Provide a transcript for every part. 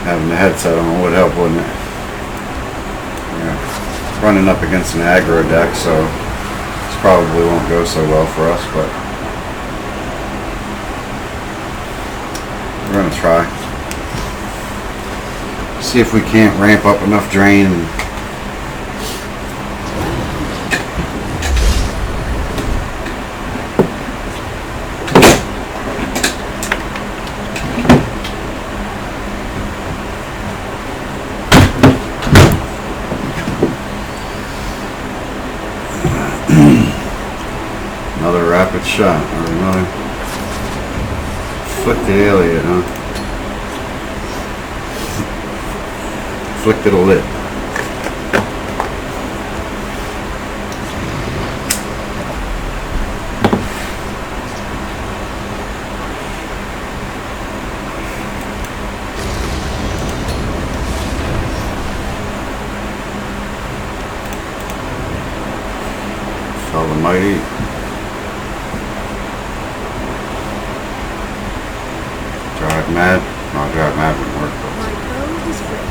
having the headset on would help, wouldn't it? Yeah. Running up against an aggro deck, so this probably won't go so well for us, but we're gonna try. See if we can't ramp up enough drain and another rapid shot, or another flick the alien, huh? Flicked it a lip. Fell the mighty. Drive mad. No, drive mad wouldn't work. But My bow is ready.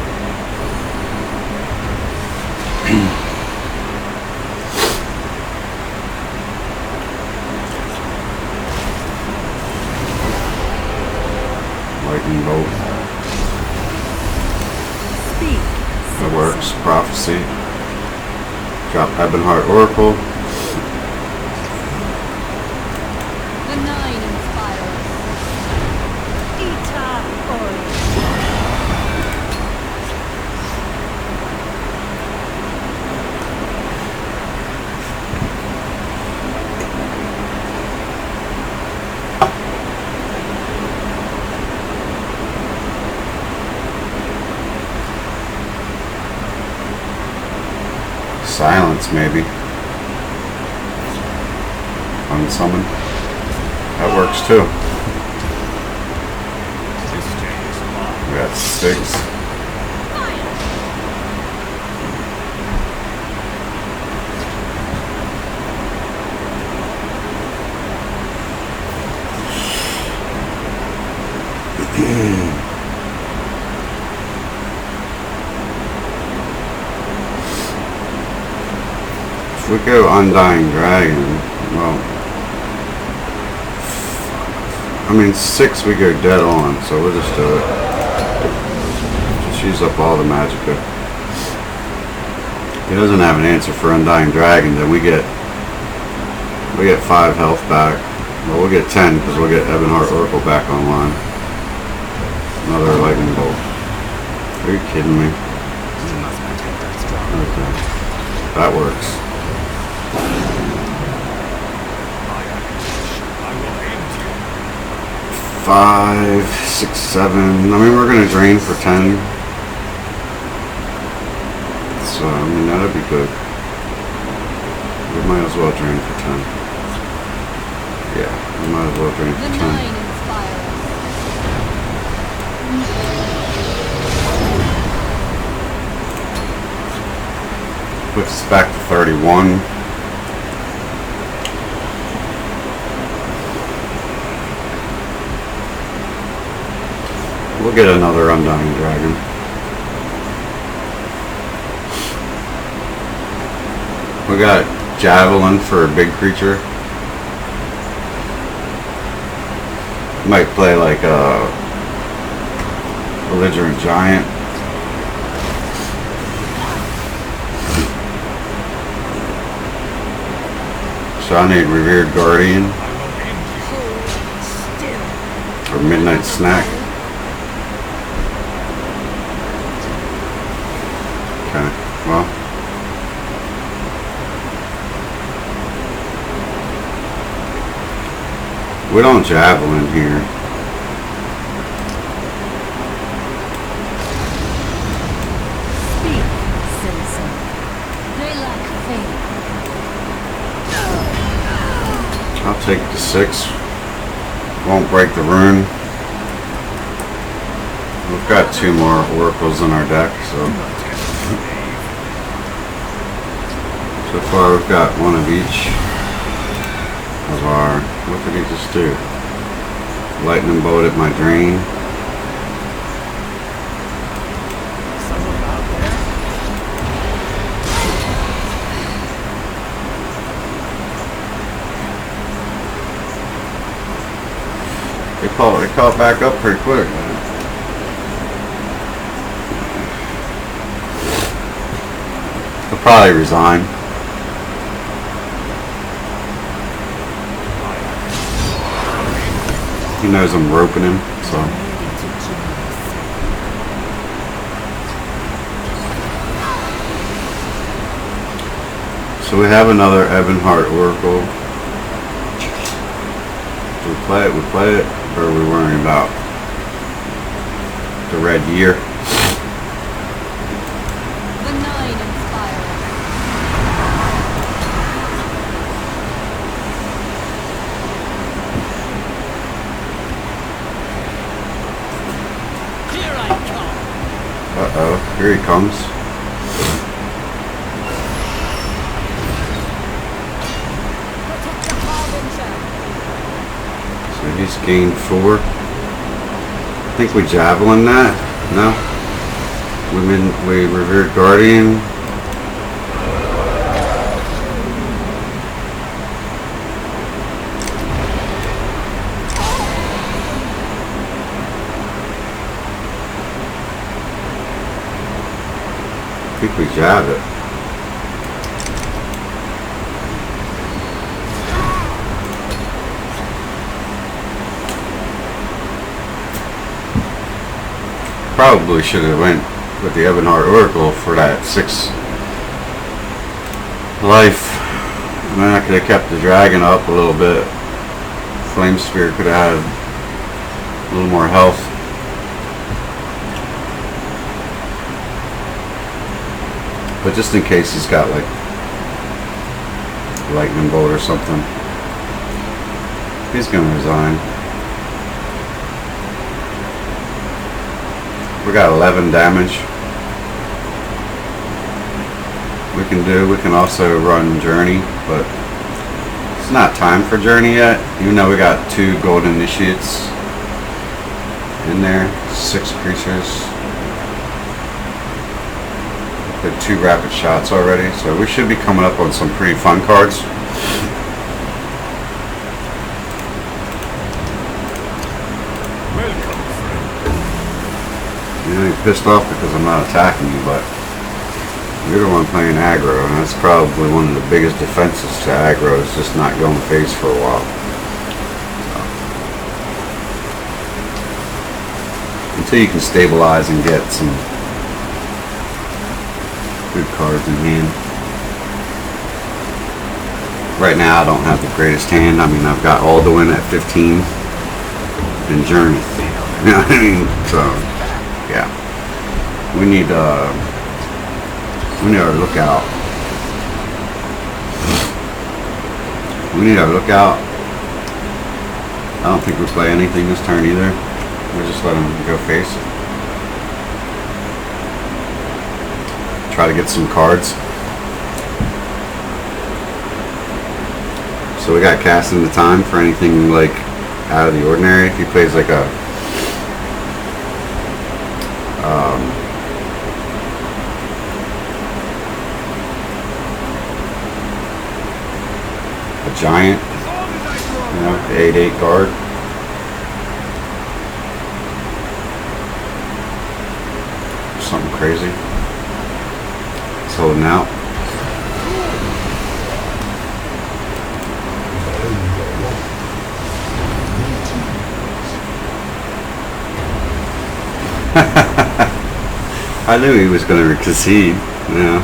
lightning bolt. Speak. That works. Prophecy. Drop Ebonheart Oracle. The nine inspires. Ita Ori. Silence, maybe. Unsummon. That works too. We got 6. If we go Undying Dragon, well, I mean 6 we go dead on, so we'll just do it. Just use up all the magicka. He doesn't have an answer for Undying Dragon, then we get 5 health back. Well, we'll get 10 because we'll get Ebonheart Oracle back online. Another lightning bolt. Are you kidding me? Okay, that works. 5, 6, 7. I mean, we're gonna drain for 10. So, I mean, that'd be good. We might as well drain for 10. Yeah, we might as well drain for 10. Puts us back to 31. We'll get another Undying Dragon. We got Javelin for a big creature. Might play like a Belligerent Giant. So I need Revered Guardian. Or Midnight Snack. Okay, well. We don't Javelin here. Speak, citizen. They lack faith. I'll take the 6. Won't break the rune. We've got 2 more oracles in our deck, so. So far we've got 1 of each of our, what did he just do? Lightning bolted my drain. caught back up pretty quick, man. He'll probably resign. He knows I'm roping him, so. So we have another Ebonheart Oracle. Do we play it? We play it, or are we worrying about the red year? The nine inspired. Here I come. Uh-oh, here he comes. Protect the harbinger. So he's gained 4. I think we javelin that. No? We revered guardian. I think we jab it. Probably should have went with the Ebonheart Oracle for that 6 life. And then I could have kept the dragon up a little bit. Flame Spear could have had a little more health. But just in case he's got like lightning bolt or something, he's gonna resign. We got 11 damage. We can also run Journey, but it's not time for Journey yet. Even though we got 2 gold initiates in there, 6 creatures. We had 2 rapid shots already, so we should be coming up on some pretty fun cards. You know, you're pissed off because I'm not attacking you, but you're the one playing aggro, and that's probably one of the biggest defenses to aggro, is just not going face for a while. So, until you can stabilize and get some good cards in hand. Right now I don't have the greatest hand. I mean, I've got Alduin at 15 and Journey. You know what I mean? So yeah, we need our lookout. We need our lookout. I don't think we play anything this turn either. We'll just let him go face. Try to get some cards. So we got casting the time for anything like out of the ordinary. If he plays like a giant, you know, the 8/8 guard. Something crazy. It's holding out. I knew he was going to concede, you know.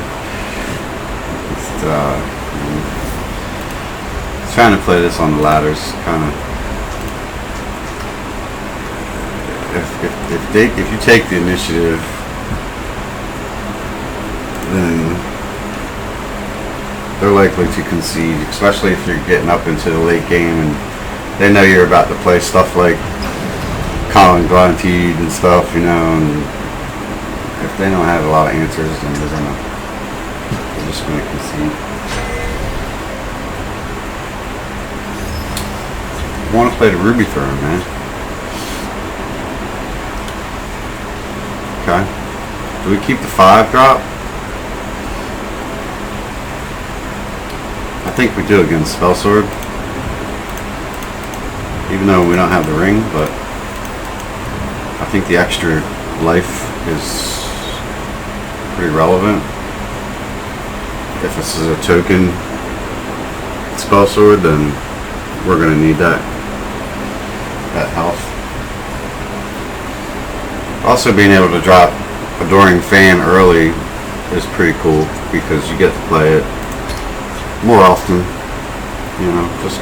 Trying to play this on the ladders, kind of. If you take the initiative, then they're likely to concede, especially if you're getting up into the late game and they know you're about to play stuff like Colin Glantide and stuff, you know. And if they don't have a lot of answers, then they're just going to concede. I want to play the Ruby Throne, man. Okay. Do we keep the 5 drop? I think we do against Spell Sword. Even though we don't have the ring, but think the extra life is pretty relevant. If this is a token spell sword, then we're gonna need that health. Also, being able to drop Adoring Fan early is pretty cool because you get to play it more often. You know, just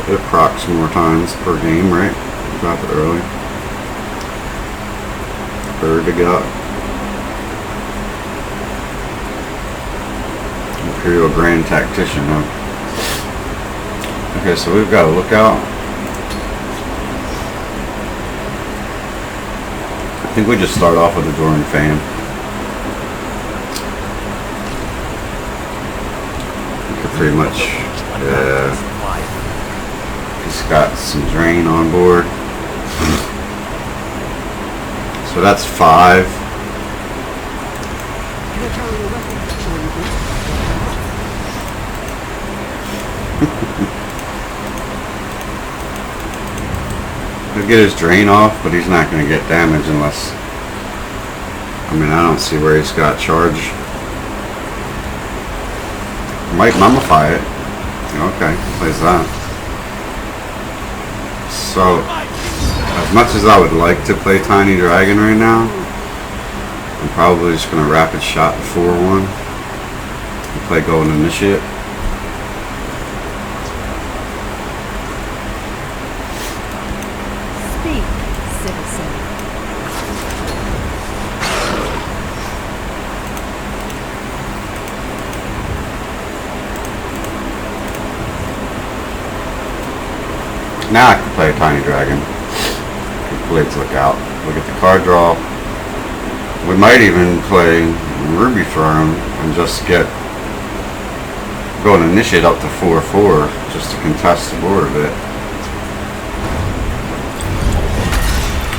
it procs more times per game, right? Drop it early. Third to go. Imperial Grand Tactician, huh? Okay, so we've got a lookout. I think we just start off with Adoring Fan. We could pretty much, yeah. He's got some drain on board. So that's 5. He'll get his drain off, but he's not going to get damage unless... I mean, I don't see where he's got charge. Might mummify it. Okay, plays that. So, as much as I would like to play Tiny Dragon right now, I'm probably just going to rapid shot the 4-1 and play Golden Initiate. Speak, citizen. Now I can play Tiny Dragon. Blades Lookout. Look at the card draw. We might even play Ruby Throne and just get Golden Initiate up to 4/4 just to contest the board a bit.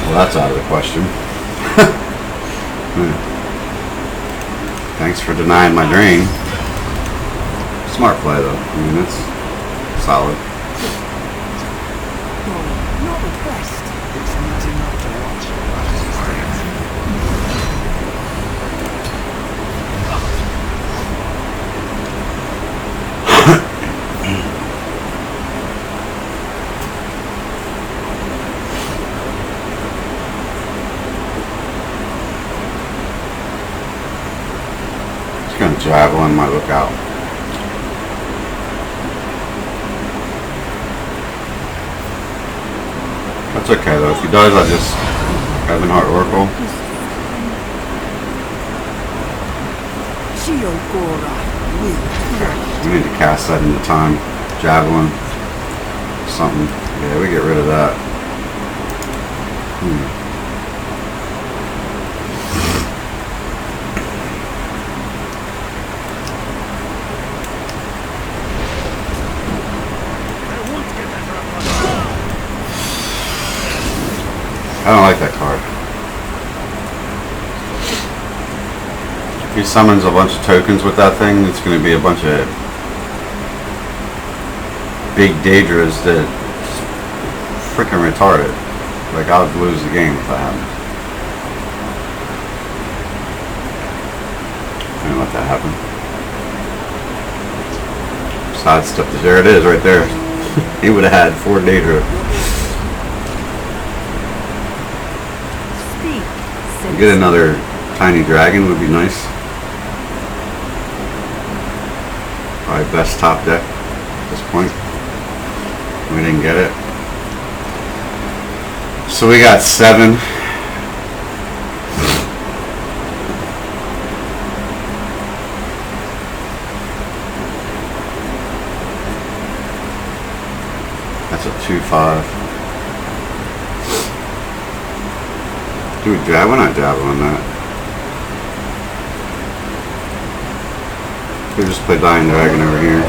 Well, that's out of the question. Thanks for denying my drain. Smart play though. I mean, it's solid. Not the best. It's not enough to watch. Just gonna javelin my lookout. That's okay though. If he does, I just Heavenheart Oracle. We need to cast that into time. Javelin. Something. Yeah, we get rid of that. I don't like that card. If he summons a bunch of tokens with that thing, it's going to be a bunch of big Daedras that freaking retarded. Like, I would lose the game if that happened. I didn't let that happen. Sidestep. There it is, right there. He would have had 4 Daedra. Get another Tiny Dragon would be nice. Probably best top deck at this point. We didn't get it. So we got 7. That's a 2/5. Dude, why not javelin that? We just play Dying Dragon over here.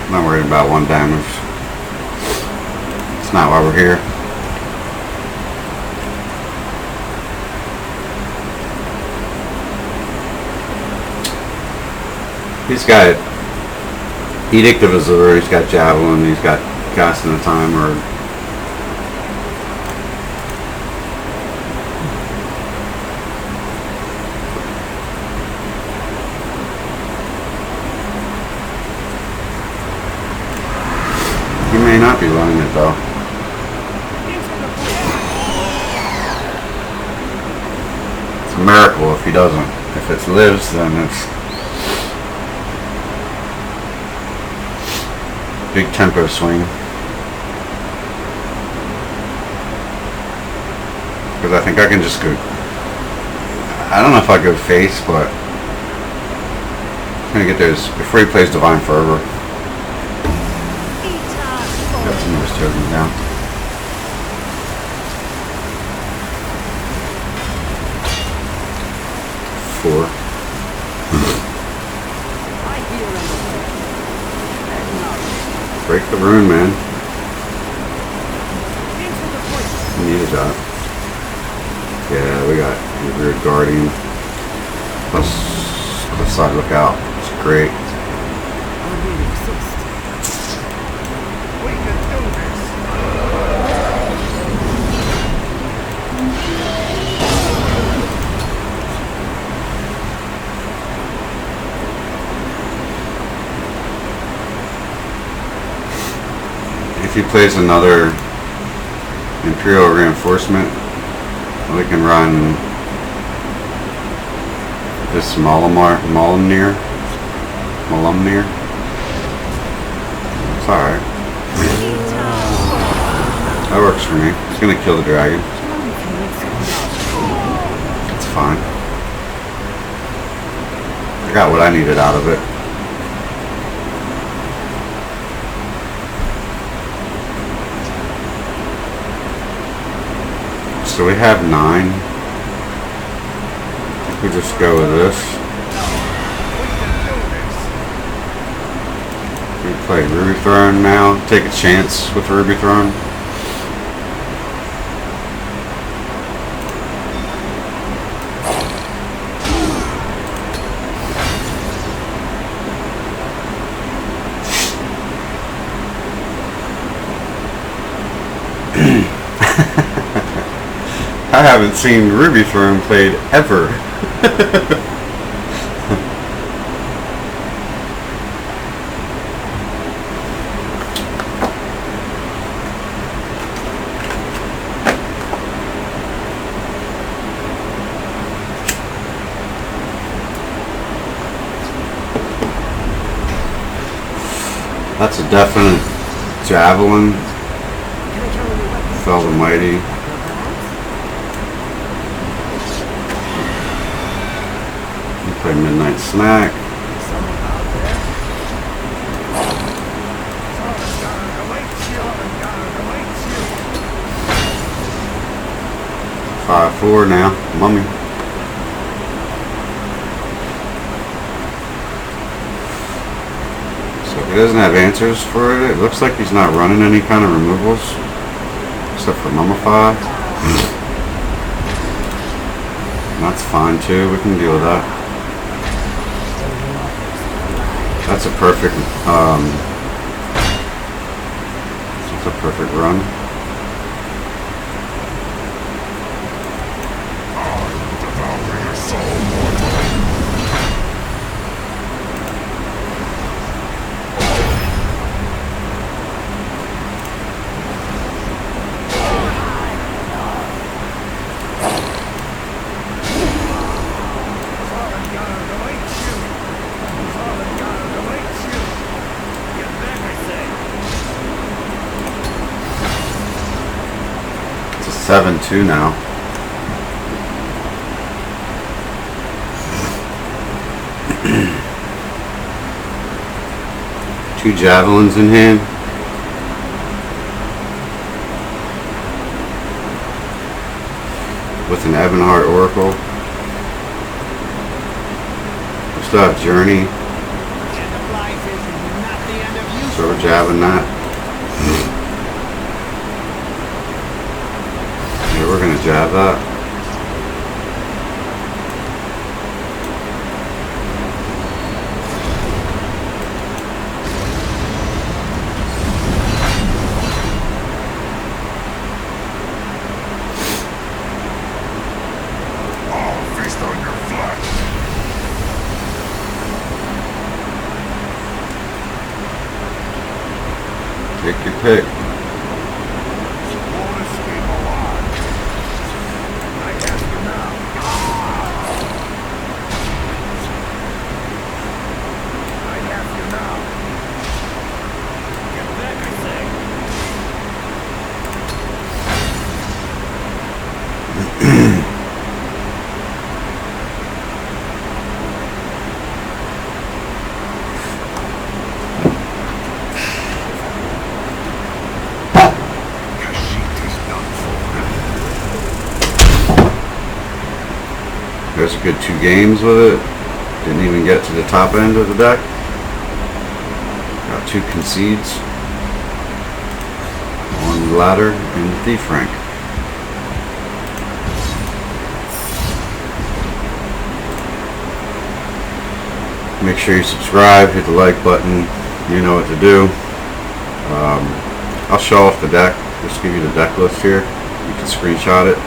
I'm not worried about 1 damage. It's not why we're here. He's got Edict of Azure, he's got Javelin, he's got Casting the Timer. He may not be running it though. It's a miracle if he doesn't. If it lives, then it's big tempo swing. Because I think I can just go. I don't know if I go face, but I'm gonna get those before he plays Divine Fervor. Got some of those tokens down. Four. Break the rune, man. You need a shot. Yeah, we got Revered Guardian. Plus Cliffside Lookout. It's great. If he plays another Imperial Reinforcement, we can run this Molumnir. It's alright. That works for me. It's gonna kill the dragon. It's fine. I got what I needed out of it. So we have 9. We just go with this. We play Ruby Throne now. Take a chance with Ruby Throne. I haven't seen Ruby Throne played ever. That's a definite Javelin. Fell the Mighty. Play Midnight Snack. Five, 4 now. Mummy. So if he doesn't have answers for it, it looks like he's not running any kind of removals. Except for Mummify. That's fine too. We can deal with that. That's a perfect, that's a perfect run. It's a 7-2 now. Two javelins in hand. With an Ebonheart Oracle. We still have Journey. So we're jabbing that. Yeah, we're gonna jab that. Pick your pick. Won't escape alive. I have you now. I have you now. Get back, I say. There's a good 2 games with it. Didn't even get to the top end of the deck. Got 2 concedes. 1 ladder and thief rank. Make sure you subscribe, hit the like button. You know what to do. I'll show off the deck. Just give you the deck list here. You can screenshot it.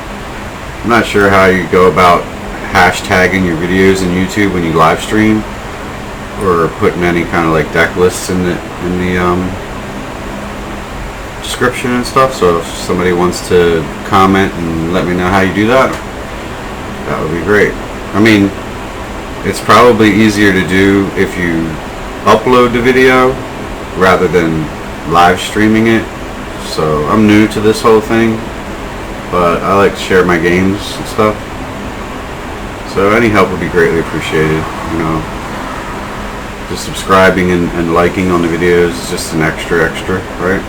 I'm not sure how you go about hashtagging your videos in YouTube when you live stream, or putting any kind of like deck lists in the description and stuff. So if somebody wants to comment and let me know how you do that, that would be great. I mean, it's probably easier to do if you upload the video rather than live streaming it. So I'm new to this whole thing, but I like to share my games and stuff. So any help would be greatly appreciated. You know, just subscribing and liking on the videos is just an extra, right?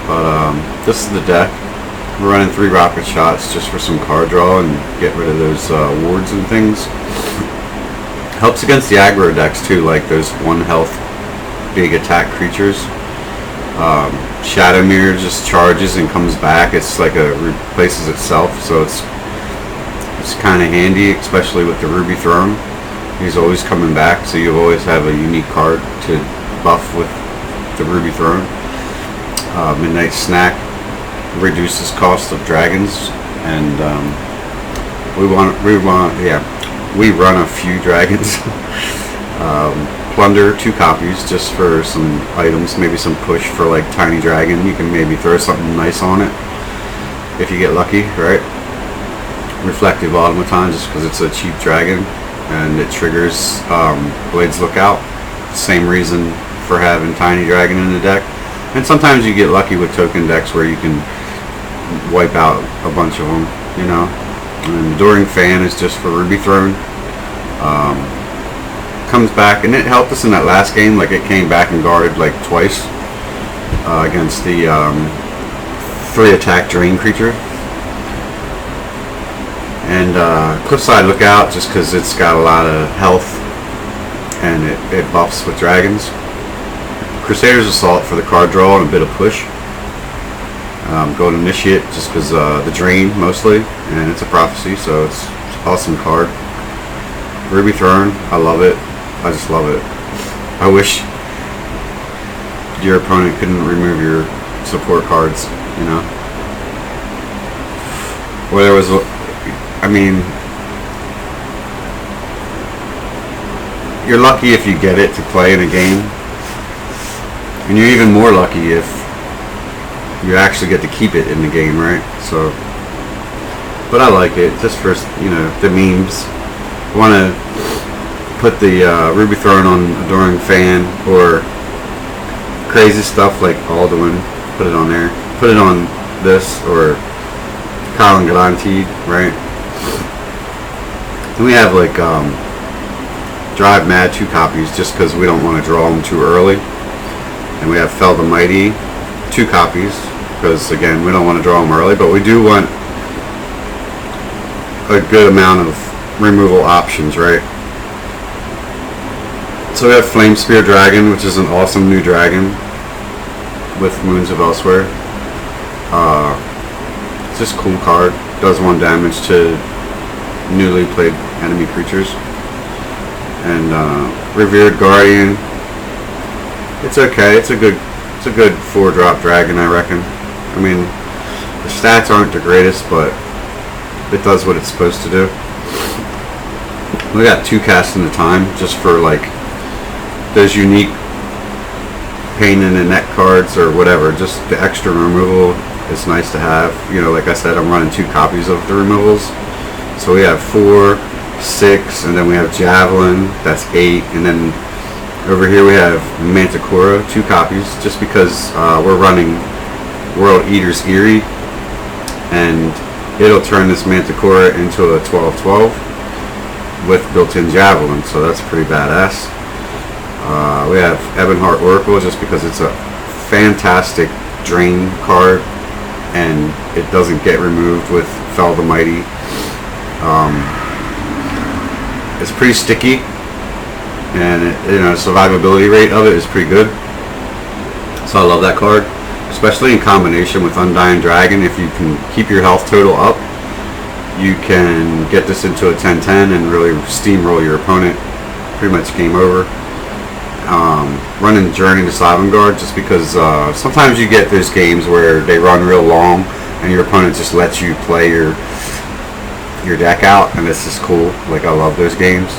But this is the deck. We're running 3 rocket shots just for some card draw and get rid of those wards and things. Helps against the aggro decks too, like those 1 health big attack creatures. Shadow Mirror just charges and comes back. It's like replaces itself, so it's kind of handy, especially with the Ruby Throne. He's always coming back, so you always have a unique card to buff with the Ruby Throne. Midnight Snack reduces cost of dragons, and we run a few dragons. Plunder 2 copies just for some items, maybe some push for like Tiny Dragon. You can maybe throw something nice on it if you get lucky, right? Reflective Automaton, just because it's a cheap dragon and it triggers Blades Lookout. Same reason for having Tiny Dragon in the deck. And sometimes you get lucky with token decks where you can wipe out a bunch of them, you know. And Enduring Fan is just for Ruby Throne. Comes back, and it helped us in that last game. Like, it came back and guarded like twice against the 3 attack drain creature. And Cliffside Lookout, just because it's got a lot of health and it buffs with dragons. Crusader's Assault for the card draw and a bit of push. Gold Initiate just because the drain mostly, and it's a prophecy, so it's an awesome card. Ruby Throne, I love it. I just love it. I wish your opponent couldn't remove your support cards, you know. Where there was, I mean, you're lucky if you get it to play in a game, and you're even more lucky if you actually get to keep it in the game, right? So, but I like it just for, you know, the memes. I want to put the Ruby Throne on Enduring Fan, or crazy stuff like Alduin, put it on there. Put it on this, or Colin Galantide, right? And we have like Drive Mad 2 copies just because we don't want to draw them too early. And we have Fell the Mighty 2 copies because, again, we don't want to draw them early, but we do want a good amount of removal options, right? So we have Flame Spear Dragon, which is an awesome new dragon with Moons of Elsewhere. It's just a cool card. Does 1 damage to newly played enemy creatures. And Revered Guardian. It's okay. It's a good 4-drop dragon, I reckon. I mean, the stats aren't the greatest, but it does what it's supposed to do. We got 2 casts in the time just for like those unique pain in the neck cards or whatever. Just the extra removal is nice to have. You know, like I said, I'm running 2 copies of the removals. So we have 4, 6, and then we have Javelin, that's 8, and then over here we have Manticora, 2 copies, just because we're running World Eater's Eerie, and it'll turn this Manticora into a 12-12 with built-in Javelin, so that's pretty badass. We have Ebonheart Oracle, just because it's a fantastic drain card, and it doesn't get removed with Fell the Mighty. It's pretty sticky, and survivability rate of it is pretty good. So I love that card, especially in combination with Undying Dragon. If you can keep your health total up, you can get this into a 10-10 and really steamroll your opponent. Pretty much game over. Running Journey to Slavengard, just because sometimes you get those games where they run real long and your opponent just lets you play your deck out, and it's just cool. Like, I love those games,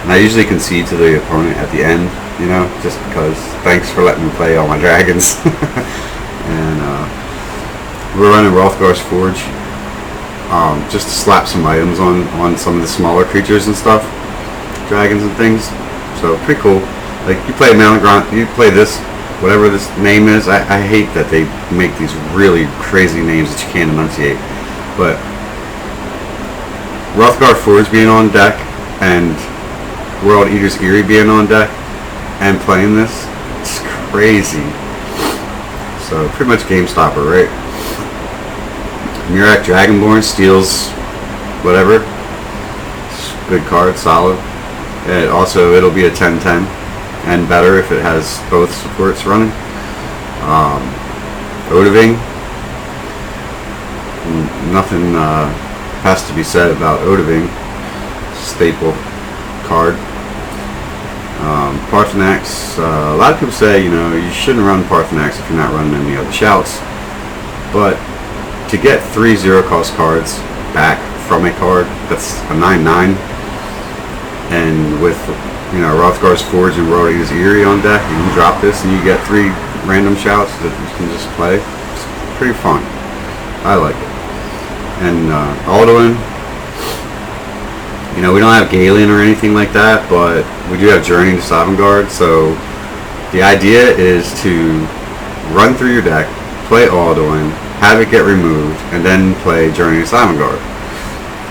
and I usually concede to the opponent at the end, you know, just because thanks for letting me play all my dragons. And we're running Hrothgar's Forge, just to slap some items on some of the smaller creatures and stuff, dragons and things. So pretty cool. Like, you play Malagron, you play this, whatever this name is. I hate that they make these really crazy names that you can't enunciate, but Hrothgar Forge being on deck and World Eater's Eerie being on deck and playing this, it's crazy. So pretty much game stopper, right? Murak Dragonborn steals whatever. Good card, solid. And also it'll be a 10-10 and better if it has both supports running. Odoving, nothing has to be said about Odoving. Staple card. Parthenax, a lot of people say, you know, you shouldn't run Parthenax if you're not running any other shouts, but to get 3 0-cost cards back from a card that's a 9-9, and with, you know, Hrothgar's Forge and World Eater's Eerie on deck, and you drop this and you get 3 random shouts that you can just play. It's pretty fun. I like it. And Alduin, you know, we don't have Galen or anything like that, but we do have Journey to Slavengard. So the idea is to run through your deck, play Alduin, have it get removed, and then play Journey to Slavengard,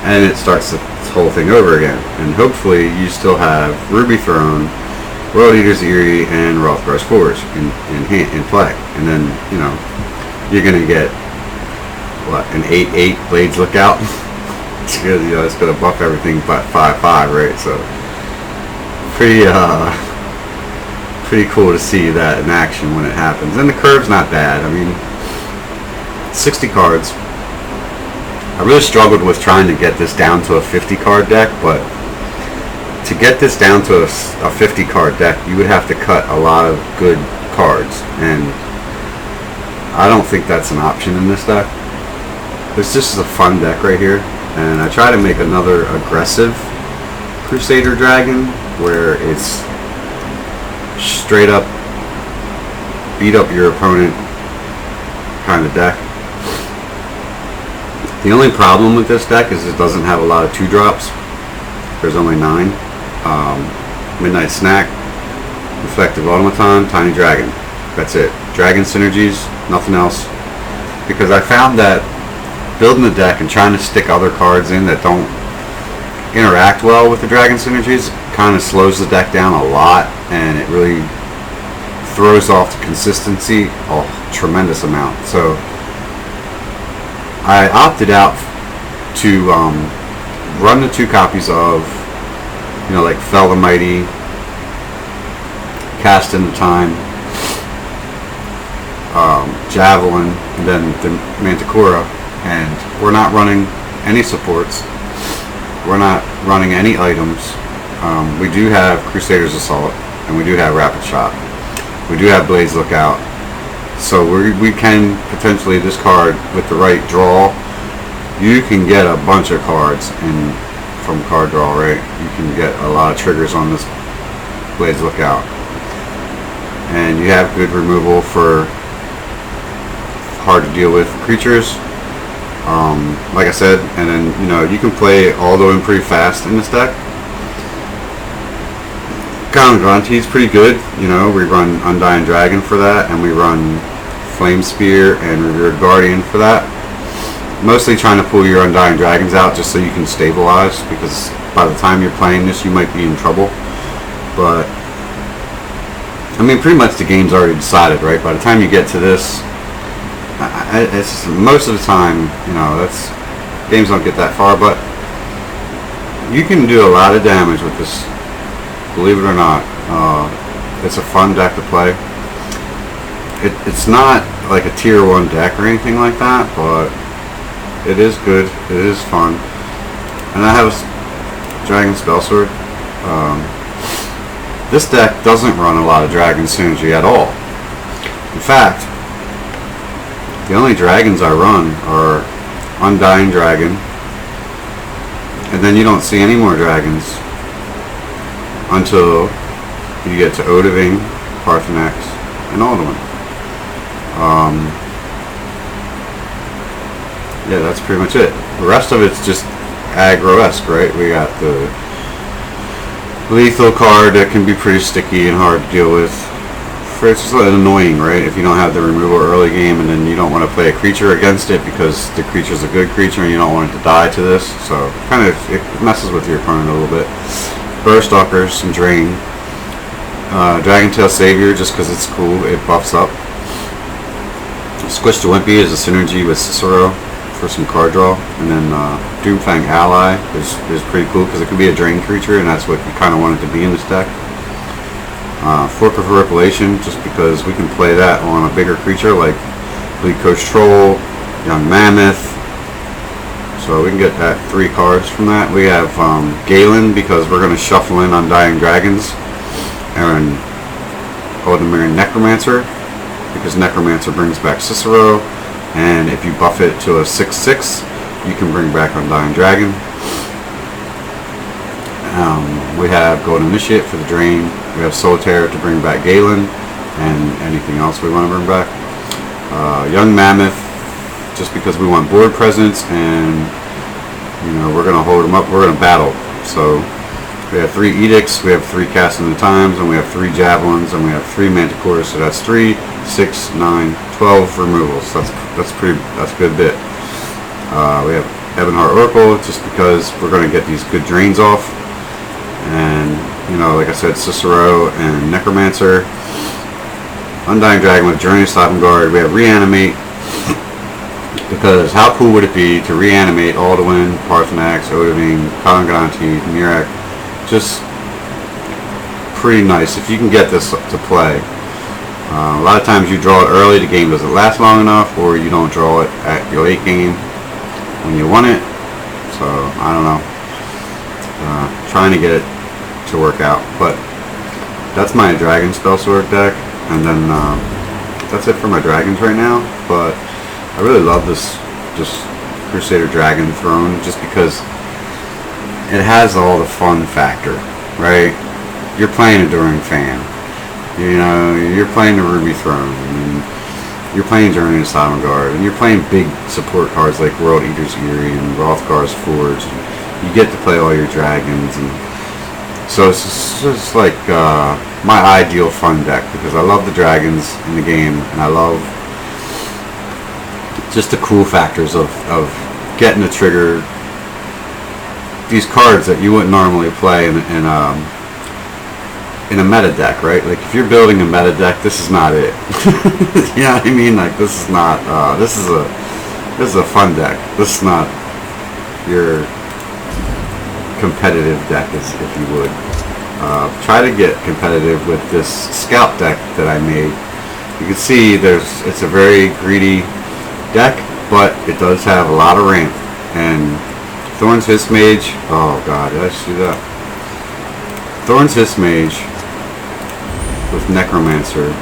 and it starts the whole thing over again. And hopefully you still have Ruby Throne, World Eater's Eerie, and Hrothgar's Forge in play, and then, you know, you're gonna get what, an 8/8 Blades Lookout. It's good, you know, it's gonna buff everything but 5/5, right? So pretty cool to see that in action when it happens. And the curve's not bad. I mean, 60 cards. I really struggled with trying to get this down to a 50 card deck, but to get this down to a 50 card deck, you would have to cut a lot of good cards, and I don't think that's an option in this deck. This just is a fun deck right here, and I try to make another aggressive Crusader Dragon where it's straight up beat up your opponent kind of deck. The only problem with this deck is it doesn't have a lot of 2-drops. There's only 9. Midnight Snack, Reflective Automaton, Tiny Dragon. That's it. Dragon synergies, nothing else. Because I found that building the deck and trying to stick other cards in that don't interact well with the Dragon synergies kind of slows the deck down a lot, and it really throws off the consistency a tremendous amount. So I opted out to run the 2 copies of, you know, like Fell the Mighty, Cast in the Time, Javelin, and then the Manticora. And we're not running any supports. We're not running any items. We do have Crusader's Assault, and we do have Rapid Shot. We do have Blades Lookout. So we can potentially, this card with the right draw, you can get a bunch of cards from card draw, right? You can get a lot of triggers on this Blades Lookout. and you have good removal for hard to deal with creatures. Like I said, and then you can play all the way pretty fast in this deck. Congrante is pretty good. We run Undying Dragon for that, and we run Flame Spear and Revered Guardian for that. Mostly trying to pull your Undying Dragons out just so you can stabilize, because by the time you're playing this, you might be in trouble. But I mean, pretty much the game's already decided, right? By the time you get to this, it's most of the time, that's games don't get that far, but you can do a lot of damage with this. Believe it or not, it's a fun deck to play. It's not like a tier 1 deck or anything like that, but it is good. It is fun. And I have a Dragon Spellsword. This deck doesn't run a lot of Dragon Synergy at all. In fact, the only dragons I run are Undying Dragon, and then you don't see any more dragons until you get to Odiving, Parthenax, and Alduin. Yeah, that's pretty much it. The rest of it's just aggro-esque, right? We got the lethal card that can be pretty sticky and hard to deal with. It's just annoying, right? If you don't have the removal early game, and then you don't want to play a creature against it because the creature's a good creature and you don't want it to die to this. So it messes with your opponent a little bit. Burstalkers and Drain. Dragentail Savior, just because it's cool, it buffs up. Squish the Wimpy is a synergy with Cicero for some card draw. And then Doomfang Ally is pretty cool because it can be a Drain creature, and that's what you kind of want it to be in this deck. Fork of Revelation, just because we can play that on a bigger creature like Bleed Coach Troll, Young Mammoth. So we can get that 3 cards from that. We have Galen, because we're going to shuffle in Undying Dragons, and Ordinary Necromancer, because Necromancer brings back Cicero, and if you buff it to a 6/6, you can bring back Undying Dragon. We have Golden Initiate for the Drain. We have Solitaire to bring back Galen, and anything else we want to bring back. Young Mammoth, just because we want board presence, and we're going to hold them up, we're going to battle. So we have 3 Edicts, we have 3 Casting the Times, and we have 3 Javelins, and we have 3 Manticores, so that's 3, 6, 9, 12 removals. That's a good bit. We have Ebonheart Oracle, just because we're going to get these good drains off. And like I said, Cicero and Necromancer. Undying Dragon with Journey Guard. We have Reanimate, because how cool would it be to reanimate Alduin, Parthenax, Odiving, Congrante, Mirak? Just pretty nice if you can get this to play. A lot of times you draw it early, the game doesn't last long enough, or you don't draw it at your late game when you want it. So I don't know. Trying to get it to work out, but that's my Dragon Spellsword deck, and then that's it for my dragons right now. But I really love this Crusader Dragon Throne, just because it has all the fun factor, right? You're playing Enduring Fan, you're playing the Ruby Throne, and you're playing Journey to Guard, and you're playing big support cards like World Eater's Eerie and Rothgar's Forge. You get to play all your dragons, and so it's just like my ideal fun deck, because I love the dragons in the game, and I love just the cool factors of getting to trigger these cards that you wouldn't normally play in a meta deck, right? Like if you're building a meta deck, this is not it. You know what I mean? Like this is not. This is a fun deck. This is not your competitive deck, if you would. Try to get competitive with this scout deck that I made. You can see it's a very greedy deck, but it does have a lot of ramp. And Thorn's Fist Mage, oh god, did I just do that? Thorn's Fist Mage with Necromancer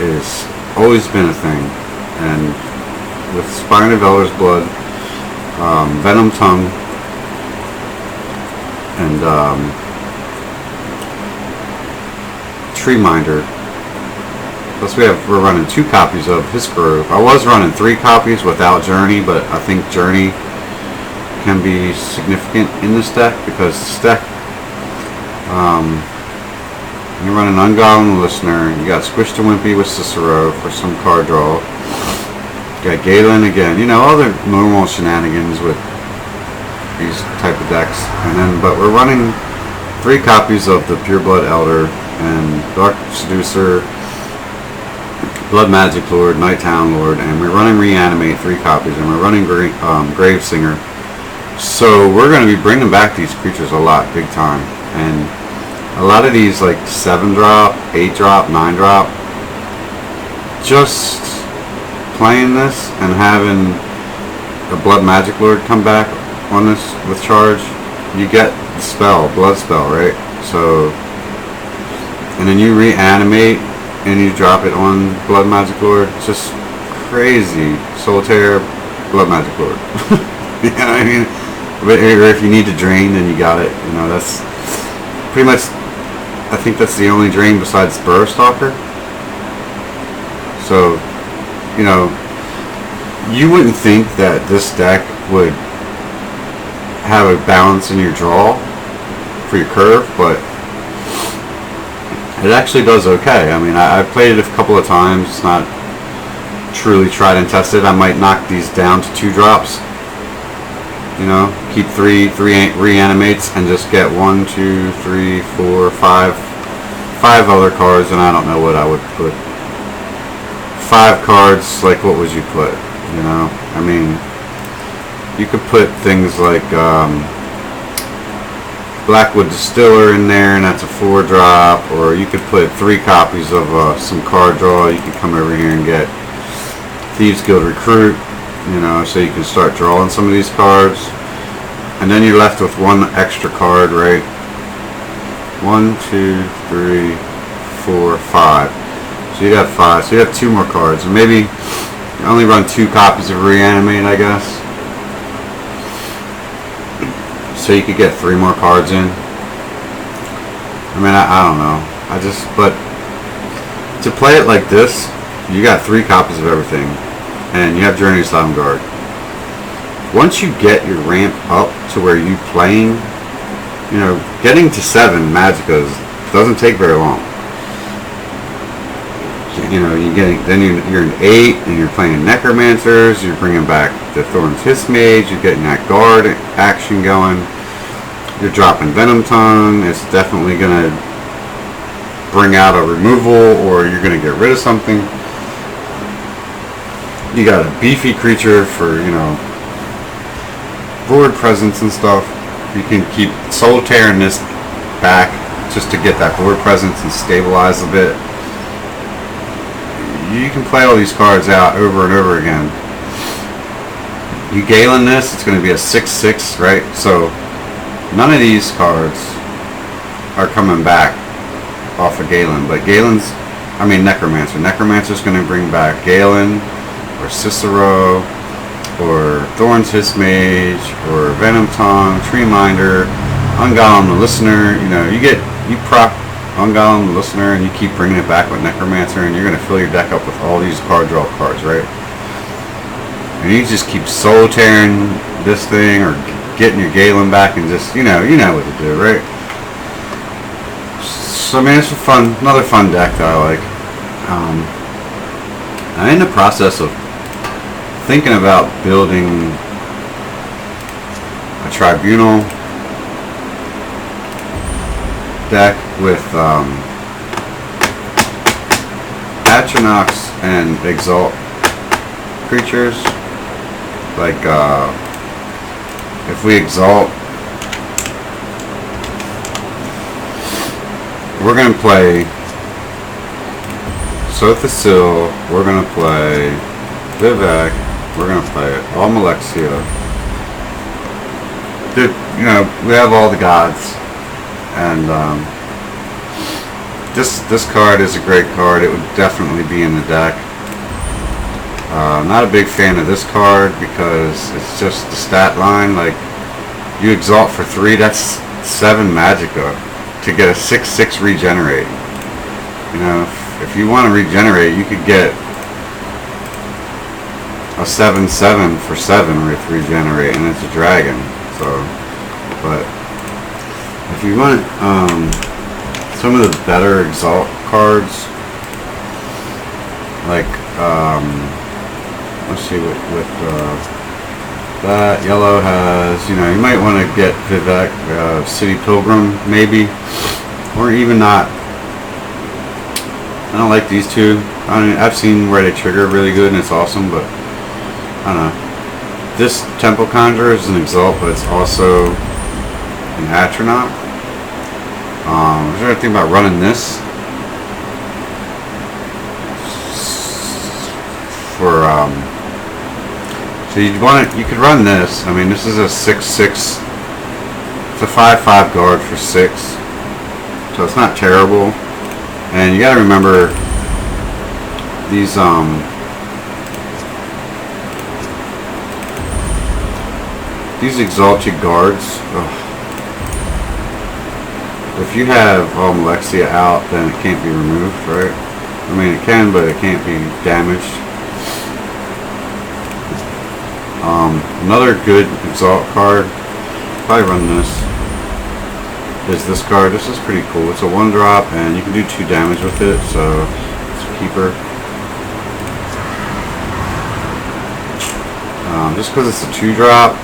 is always been a thing, and with Spine of Elder's Blood, Venom Tongue, and Tree Minder. Plus we're running 2 copies of His Grove. I was running 3 copies without Journey, but I think Journey can be significant in this deck because this deck, you're running Ungotten Listener. You got Squish to Wimpy with Cicero for some card draw. You got Galen again. You know, all the normal shenanigans with these type of decks. And then, but we're running 3 copies of the Pureblood Elder and Dark Seducer, Blood Magic Lord, Night Town Lord, and we're running Reanimate 3 copies, and we're running Grave Singer. So we're going to be bringing back these creatures a lot, big time. And a lot of these like 7-drop, 8-drop, 9-drop, just playing this and having a Blood Magic Lord come back on this with charge, you get the spell, Blood Spell, right? So, and then you reanimate and you drop it on Blood Magic Lord. It's just crazy. Solitaire, Blood Magic Lord. You know what I mean? Or if you need to drain, then you got it. You know, that's pretty much, I think that's the only drain besides Burrow Stalker. So, you know, you wouldn't think that this deck would have a balance in your draw for your curve, but it actually does okay. I mean, I've played it a couple of times. It's not truly tried and tested. I might knock these down to 2 drops. You know, keep 3 reanimates and just get 1, 2, 3, 4, 5 other cards, and I don't know what I would put. 5 cards, like what would you put? You know, I mean, you could put things like Blackwood Distiller in there, and that's a 4-drop, or you could put 3 copies of some card draw. You could come over here and get Thieves Guild Recruit, you know, so you can start drawing some of these cards, and then you're left with 1 extra card, right? 1, 2, 3, 4, 5. So you got 5. So you have 2 more cards, and maybe you only run 2 copies of Reanimate, I guess. So you could get 3 more cards in. I mean, I don't know. But to play it like this, you got 3 copies of everything, and you have Journey to Slavengard. Once you get your ramp up to where you playing, you know, getting to 7 Magickas doesn't take very long. You know, you're in 8, and you're playing Necromancers. You're bringing back the Thorn's Hiss Mage. You're getting that guard action going. You're dropping Venom Tongue. It's definitely gonna bring out a removal, or you're gonna get rid of something. You got a beefy creature for, you know, board presence and stuff. You can keep Solitairing this back just to get that board presence and stabilize a bit. You can play all these cards out over and over again. You Galen this, it's going to be a 6/6, right? So none of these cards are coming back off of Galen, but Necromancer. Necromancer's going to bring back Galen, or Cicero, or Thorn's Hiss Mage, or Venom Tongue, Tree Minder, Ungotten the Listener. You know, you proc Ungotten the Listener, and you keep bringing it back with Necromancer, and you're going to fill your deck up with all these card draw cards, right? And you just keep soul tearing this thing, or getting your Galen back, and just, you know what to do, right? So, I mean, it's another fun deck that I like. I'm in the process of thinking about building a Tribunal deck with Atronachs and Exalt creatures. Like, if we Exalt, we're going to play Sothasil, we're going to play Vivek, we're going to play Almalexia. Dude, you know, we have all the gods, and this card is a great card. It would definitely be in the deck. Not a big fan of this card because it's just the stat line. Like, you Exalt for 3, that's 7 Magicka to get a 6/6 regenerate. You know, if you want to regenerate, you could get a 7/7 for 7 with regenerate, and it's a dragon. So, but if you want some of the better exalt cards, like let's see what that yellow has. You know, you might want to get Vivek, City Pilgrim, maybe, or even not. I don't like these two. I've seen where they trigger really good and it's awesome, but I don't know. This Temple Conjurer is an Exalt, but it's also an Atronach. Is there anything about running this? For so you could run this. I mean, this is a 6/6. It's a 5/5 guard for 6, so it's not terrible. And you got to remember these exalted guards. Ugh. If you have Alexia out, then it can't be removed, right? I mean, it can, but it can't be damaged. Another good Exalt card, probably run this, is this card. This is pretty cool. It's a 1-drop, and you can do 2 damage with it, so it's a keeper. Just because it's a 2-drop,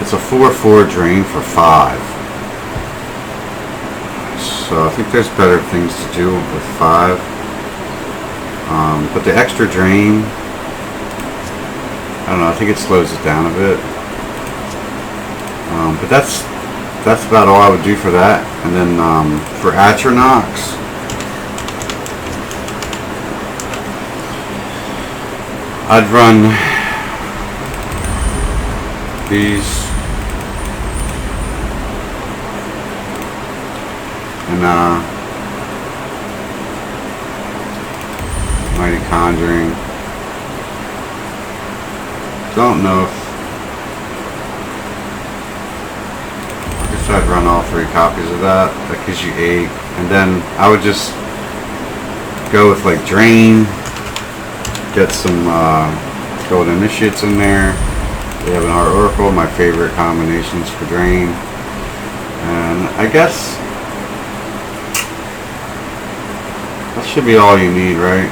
it's a 4/4 drain for 5. So I think there's better things to do with 5. But the extra drain, I don't know, I think it slows it down a bit. But that's about all I would do for that. And then for Atronachs, I'd run these and Mighty Conjuring. Don't know if I'd run all 3 copies of that. That gives you 8. And then I would just go with like Drain, get some Gold Initiates in there. We have an Art Oracle, my favorite combinations for Drain. And I guess that should be all you need, right?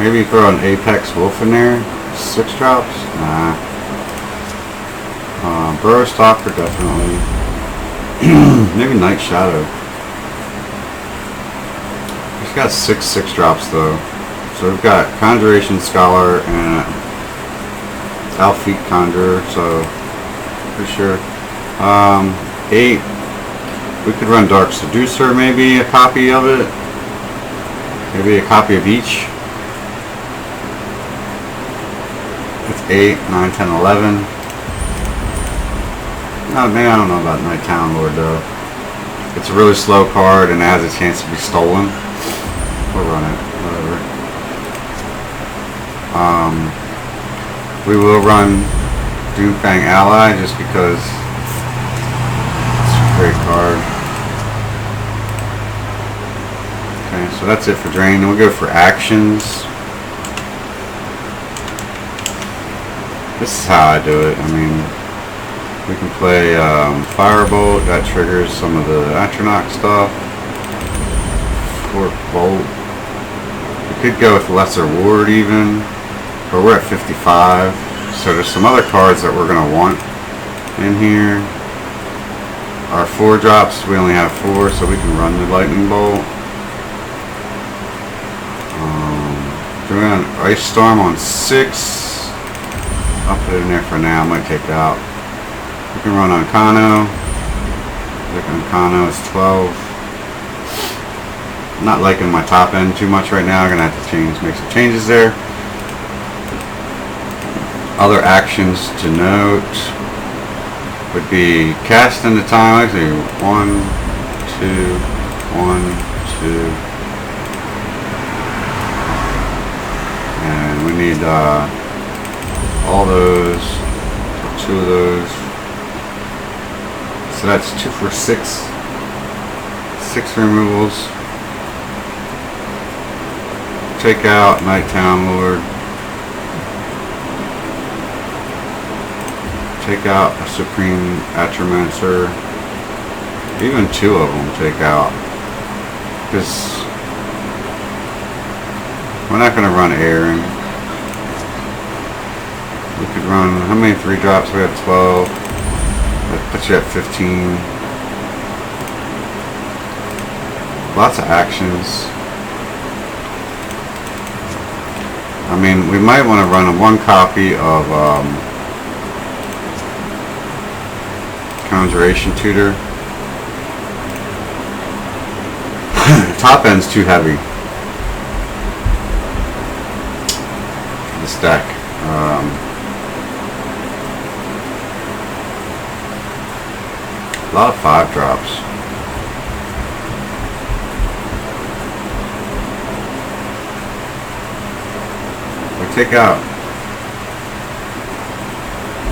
Maybe throw an Apex Wolf in there. 6 drops? Nah. Burrow Stalker, definitely. Maybe Night Shadow. He's got 6 drops though. So we've got Conjuration Scholar and Alfeet Conjurer, so pretty sure. 8. We could run Dark Seducer, maybe a copy of it. Maybe a copy of each. It's 8, 9, 10, 11. No, maybe I don't know about Night Town Lord though. It's a really slow card and it has a chance to be stolen. We'll run it, whatever. We will run Doomfang Ally just because it's a great card. Okay, so that's it for Drain. Then we'll go for actions. This is how I do it. I mean, we can play Firebolt. That triggers some of the Atronach stuff. Fork Bolt. We could go with Lesser Ward even. But we're at 55. So there's some other cards that we're going to want in here. Our 4 drops, we only have 4, so we can run the Lightning Bolt. Doing an Ice Storm on 6. I'll put it in there for now. I might take it out. We can run Onkano. Onkano is 12. I'm not liking my top end too much right now. I'm going to have to make some changes there. Other actions to note would be cast into time. Actually, 1, 2, 1, 2. And we need all those, 2 of those, So that's 2 for 6. 6 removals. Take out Nighttown Lord. Take out a Supreme Atromancer. Even 2 of them take out. Because we're not going to run Aaron. We could run, how many 3 drops? We have 12. That puts you at 15. Lots of actions. I mean, we might want to run 1 copy of Conjuration Tutor. Top end's too heavy. This deck. A lot of 5 drops. We take out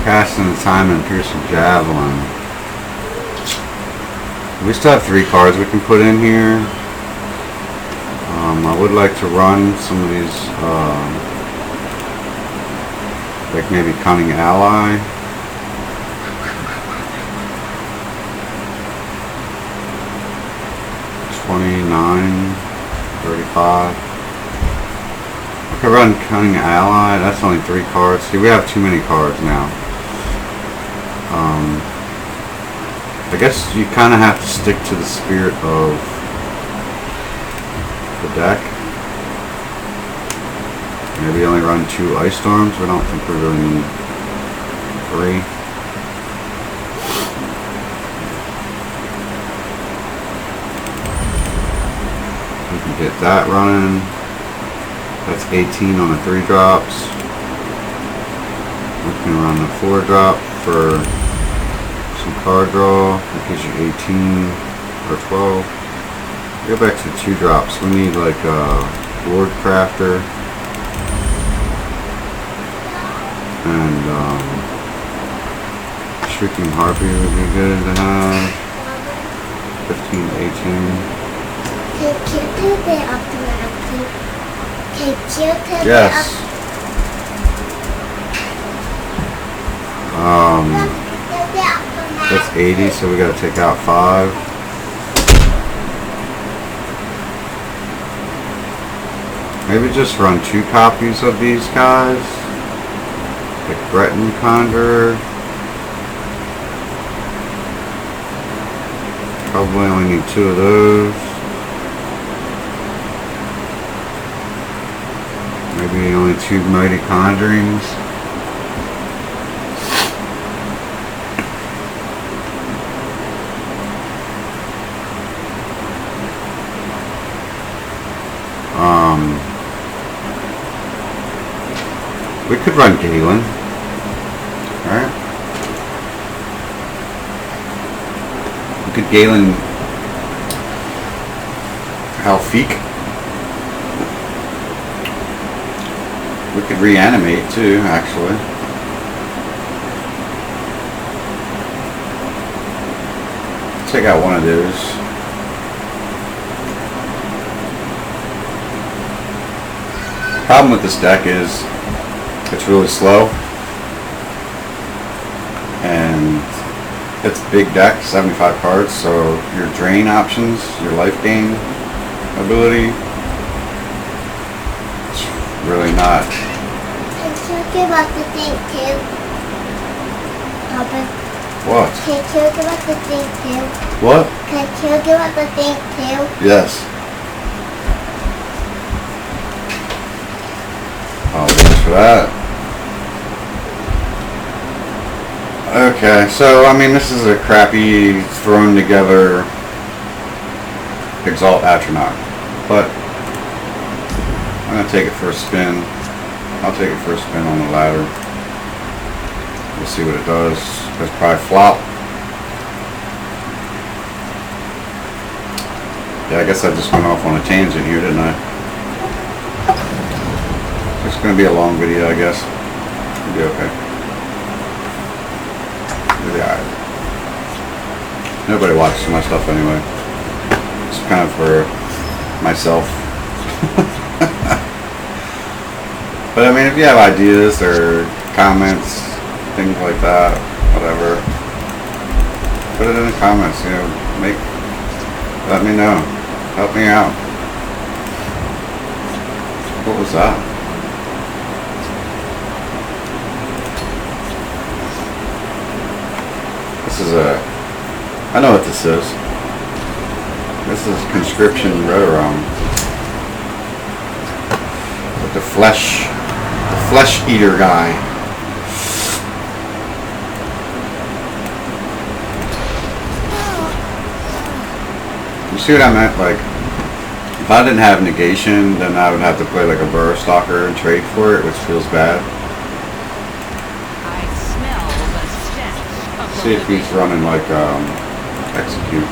Casting the Time and Piercing Javelin. We still have 3 cards we can put in here. I would like to run some of these, like maybe Cunning Ally. $29, $35. I could run Cunning Ally. That's only 3 cards. See, we have too many cards now. I guess you kind of have to stick to the spirit of the deck. Maybe only run 2 Ice Storms. I don't think we really need 3. We can get that running. That's 18 on the 3 drops. We can run the 4 drop for some card draw. That gives you 18 or 12. Go back to 2 drops. We need like a Board Crafter and Shrieking Harpy would be good to have. 15 to 18. Yes. That's 80, so we gotta take out 5. Maybe just run 2 copies of these guys. Like Breton Conjurer. Probably only need 2 of those. Maybe only 2 Mighty Conjurings. We could run Galen. Alright. We could Galen Halfique. We could reanimate too, actually. Take out one of those. Problem with this deck is it's really slow, and it's a big deck, 75 cards, so your drain options, your life gain ability, it's really not. Can you give us the thing too? Papa? What? Can you give us the thing too? What? Can you give us the thing too? Yes. Oh, thanks for that. Okay, so I mean, this is a crappy thrown together Exalt Atronach, but I'm gonna take it for a spin. I'll take it for a spin on the ladder. We'll see what it does. It's probably flop. Yeah, I guess I just went off on a tangent here, didn't I? It's gonna be a long video, I guess. It'll be okay. It'll be alright. Nobody watches my stuff anyway. It's kind of for myself. But I mean, if you have ideas or comments, things like that, whatever, put it in the comments. You know, let me know. Help me out. What was that? This is I know what this is. This is conscription rotorom. With the flesh eater guy. You see what I meant? Like, if I didn't have negation, then I would have to play like a burrow stalker and trade for it, which feels bad. I smell the stench of See if he's running like execute,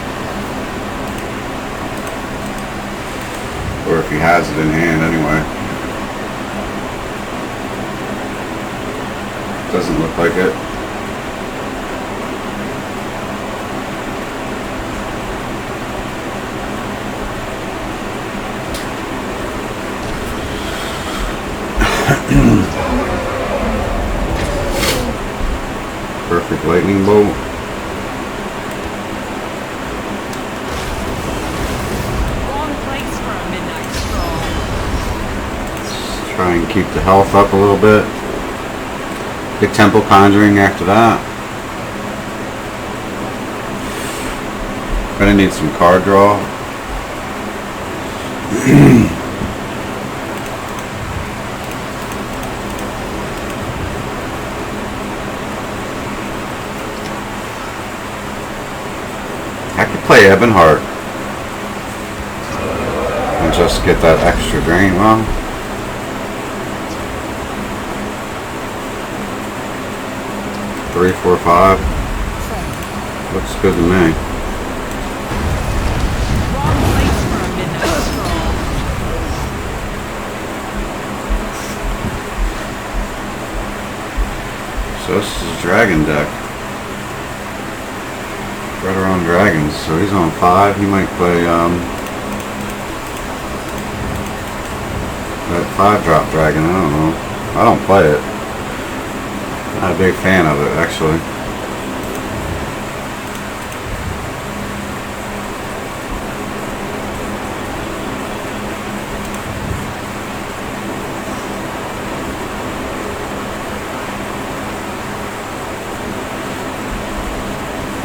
or if he has it in hand anyway. Doesn't look like it. Perfect lightning bolt. wrong place for a midnight stroll. Let's try and keep the health up a little bit. Get temple conjuring after that. Gonna need some card draw. I could play Ebonheart and just get that extra drain. Well, 3, 4, 5 looks good to me. Wrong place for a midnight stroll. So this is a dragon deck. Right around dragons. So he's on 5. He might play that 5-drop dragon. I don't know. I don't play it. Not a big fan of it, actually.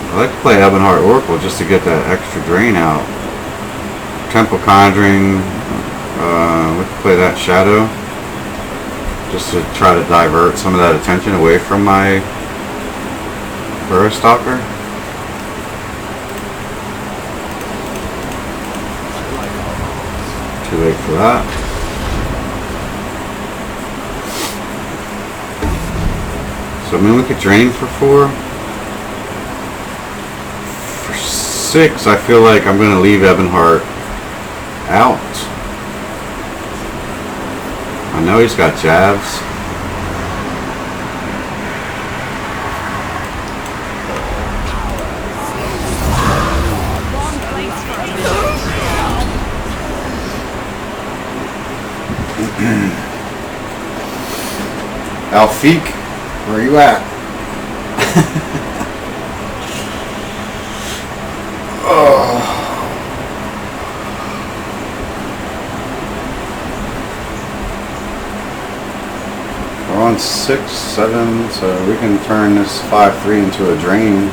I like to play Ebonheart Oracle just to get that extra drain out. Temple Conjuring, we can play that Shadow just to try to divert some of that attention away from my Burrow Stalker. Too late for that. So I mean, we could drain for 4. 6, I feel like I'm going to leave Ebonheart out. I know he's got jabs. Wrong place for a midnight stroll. Alfiq, where are you at? We're on 6, 7, so we can turn this 5-3 into a drain.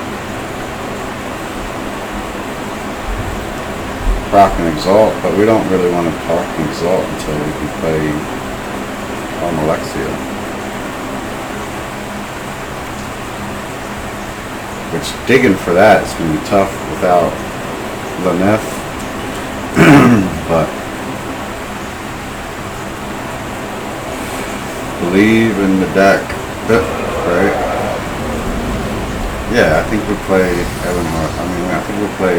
Proc and Exalt, but we don't really want to proc and Exalt until we can play Alexia. Which, digging for that is going to be tough without Laneth. But believe in the deck. Right? Yeah, I think we play Ebonheart. I mean, I think we play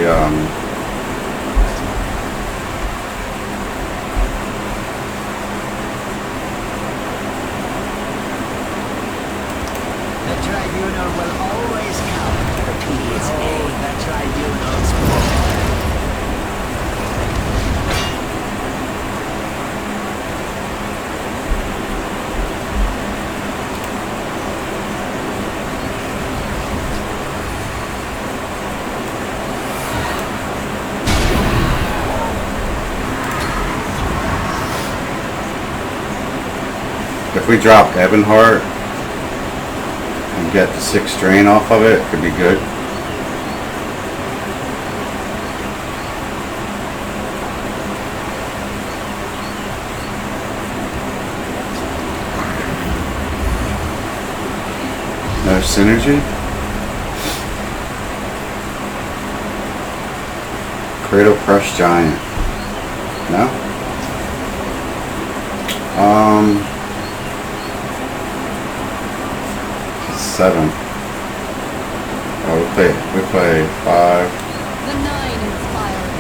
The tribunal will always come. Repeat. Oh, the tribunal if we drop Ebonheart and get the 6 drain off of it, it could be good. No synergy? Cradle Crush Giant. No? 7. Oh, we play 5. The 9 inspired.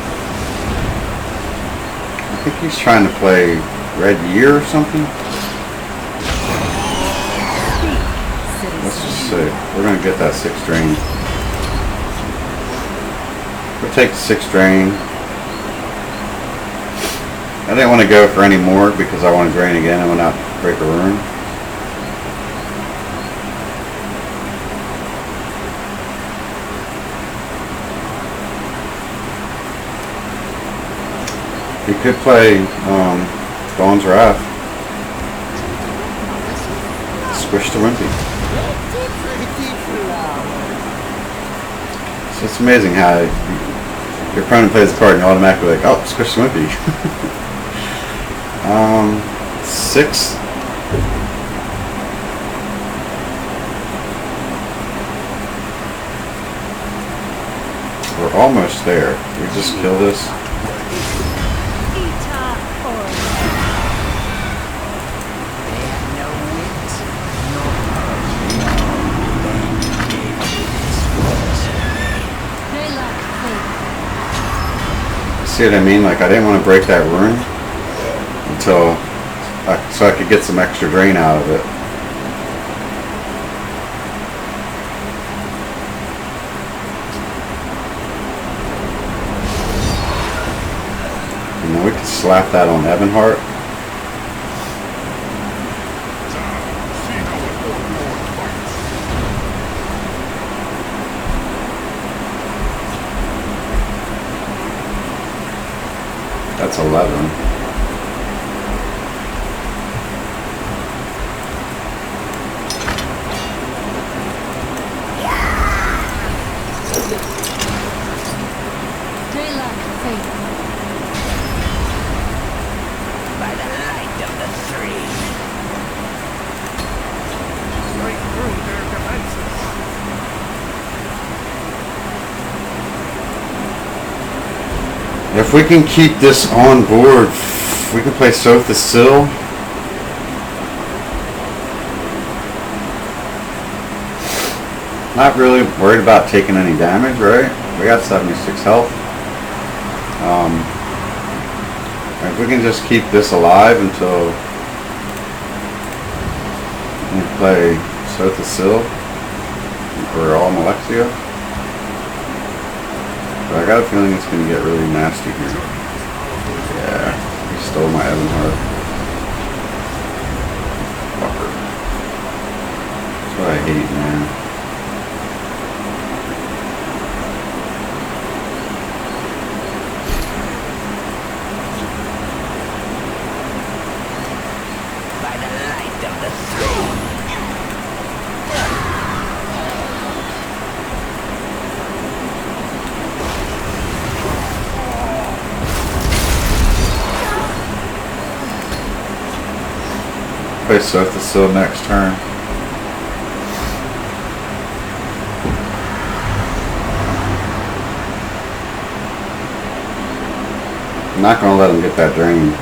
I think he's trying to play Red Year or something. Let's just see. We're gonna get that 6 drain. We'll take the 6 drain. I didn't want to go for any more because I want to drain again. I want to break a rune. We could play Dawn's Wrath. Squish the Wimpy. So it's amazing how your opponent plays the card and you automatically like, oh, squish the Wimpy. 6. We're almost there. We just kill this. See what I mean? Like, I didn't want to break that rune until so I could get some extra drain out of it. And then we could slap that on Ebonheart. That's 11. By the light of the 3. Right through their defenses. If we can keep this on board, we can play Soth the Sill. Not really worried about taking any damage, right? We got 76 health. If we can just keep this alive until we play Soth the Sill for all Alexia. But I got a feeling it's going to get really nasty here. Yeah, he stole my Ebonheart. Fucker. That's what I hate, man. By the light of the 3. Play Soth the Sill next turn. I'm not going to let him get that drain.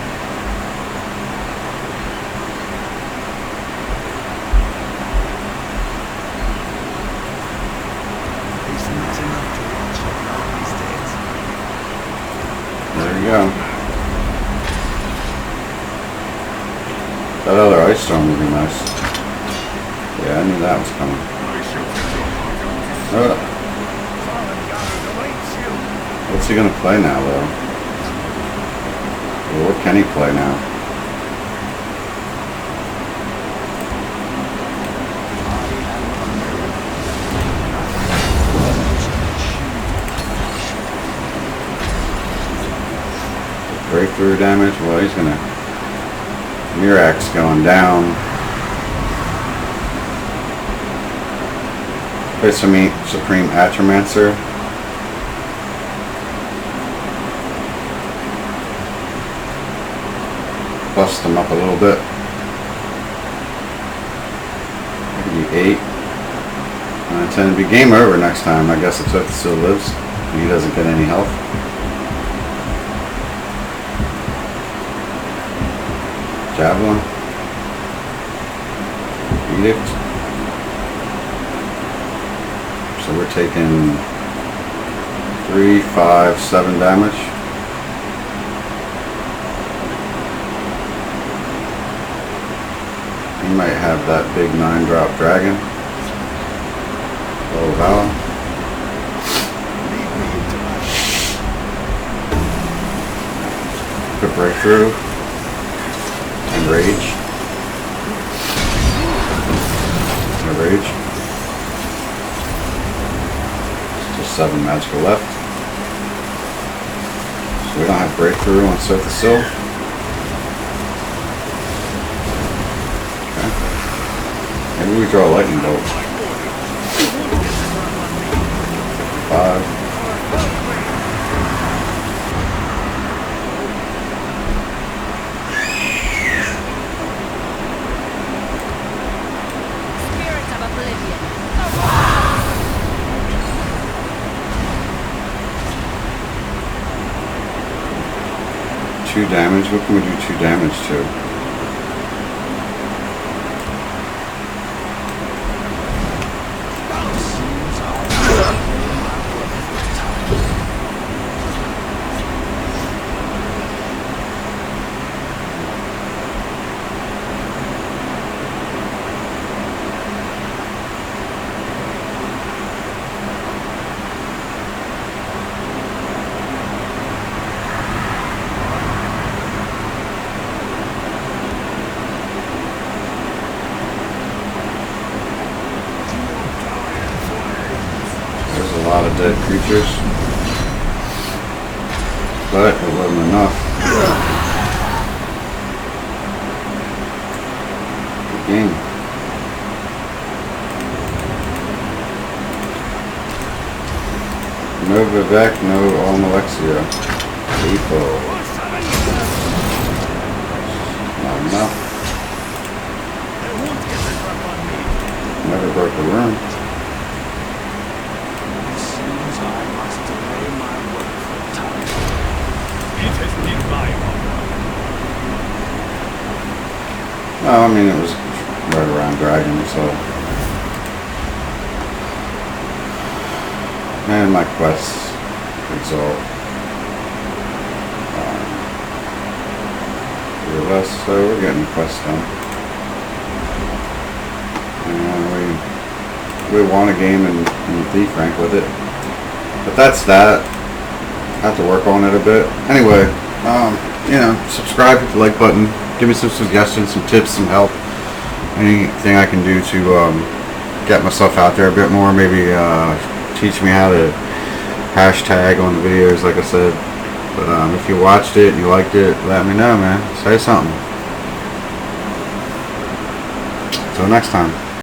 It's not enough to watch all these days. There you go. That other ice storm would be nice. Yeah, I knew that was coming. What's he gonna play now, though? Well, what can he play now? Breakthrough damage? Well, he's gonna... Mirax going down. Place some meat, Supreme Atromancer. Bust them up a little bit. Maybe 8. I intend to be game over next time. I guess if Swift still lives and he doesn't get any health. Javelin. Edict. So we're taking 3, 5, 7 damage. He might have that big 9-drop dragon. Oh wow. Good breakthrough. And rage. And rage. Just 7 magical left. So we don't have breakthrough on Surface Sill. Maybe we draw a lightning bolt. 5. Spirit of Oblivion. 2 damage. What can we do 2 damage to? There's a lot of dead creatures, but it wasn't enough. Good game. No Vivek, no Almalexia. Lethal. Not enough. Never broke the room. No, I mean it was right around Dragon, so. And my quests exalt. So we're getting the quest done. And we won a game in Thief rank with it. But that's that. I have to work on it a bit. Anyway, you know, subscribe, hit the like button. Give me some suggestions, some tips, some help. Anything I can do to get myself out there a bit more. Maybe teach me how to hashtag on the videos, like I said. But if you watched it and you liked it, let me know, man. Say something. Until next time.